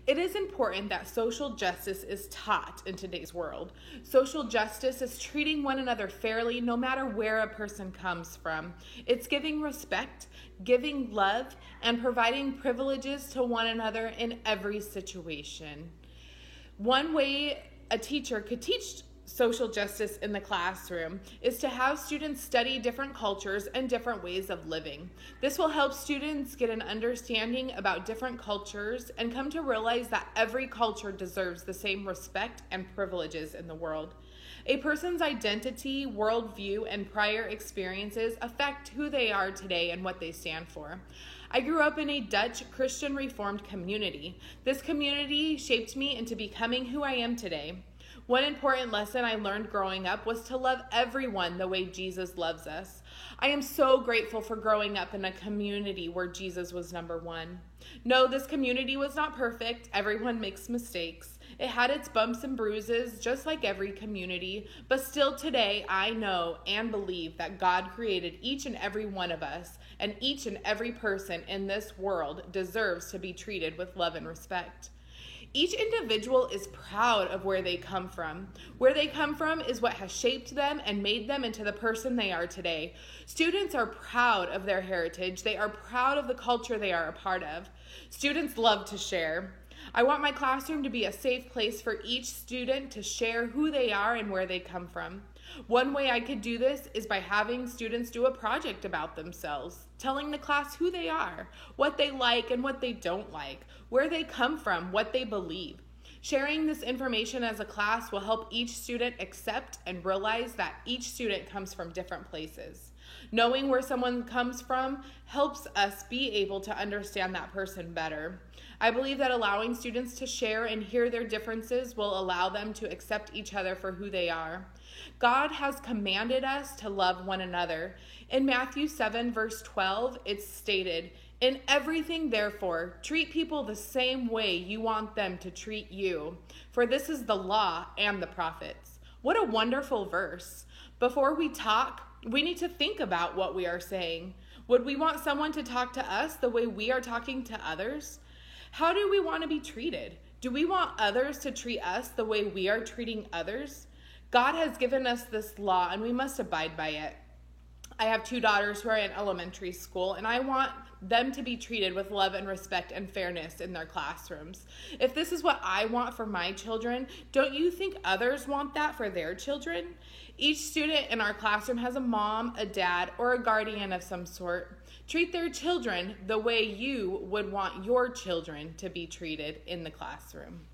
It is important that social justice is taught in today's world. Social justice is treating one another fairly no matter where a person comes from. It's giving respect, giving love, and providing privileges to one another in every situation. One way a teacher could teach social justice in the classroom is to have students study different cultures and different ways of living. This will help students get an understanding about different cultures and come to realize that every culture deserves the same respect and privileges in the world. A person's identity, worldview, and prior experiences affect who they are today and what they stand for. I grew up in a Dutch Christian Reformed community. This community shaped me into becoming who I am today. One important lesson I learned growing up was to love everyone the way Jesus loves us. I am so grateful for growing up in a community where Jesus was number one. No, this community was not perfect. Everyone makes mistakes. It had its bumps and bruises, just like every community. But still today, I know and believe that God created each and every one of us, and each and every person in this world deserves to be treated with love and respect. Each individual is proud of where they come from. Where they come from is what has shaped them and made them into the person they are today. Students are proud of their heritage. They are proud of the culture they are a part of. Students love to share. I want my classroom to be a safe place for each student to share who they are and where they come from. One way I could do this is by having students do a project about themselves, telling the class who they are, what they like and what they don't like, where they come from, what they believe. Sharing this information as a class will help each student accept and realize that each student comes from different places. Knowing where someone comes from helps us be able to understand that person better. I believe that allowing students to share and hear their differences will allow them to accept each other for who they are. God has commanded us to love one another. In Matthew 7, verse 12, it's stated, "In everything, therefore, treat people the same way you want them to treat you, for this is the law and the prophets." What a wonderful verse. Before we talk, we need to think about what we are saying. Would we want someone to talk to us the way we are talking to others? How do we want to be treated? Do we want others to treat us the way we are treating others? God has given us this law and we must abide by it. I have 2 daughters who are in elementary school, and I want them to be treated with love and respect and fairness in their classrooms. If this is what I want for my children, don't you think others want that for their children? Each student in our classroom has a mom, a dad, or a guardian of some sort. Treat their children the way you would want your children to be treated in the classroom.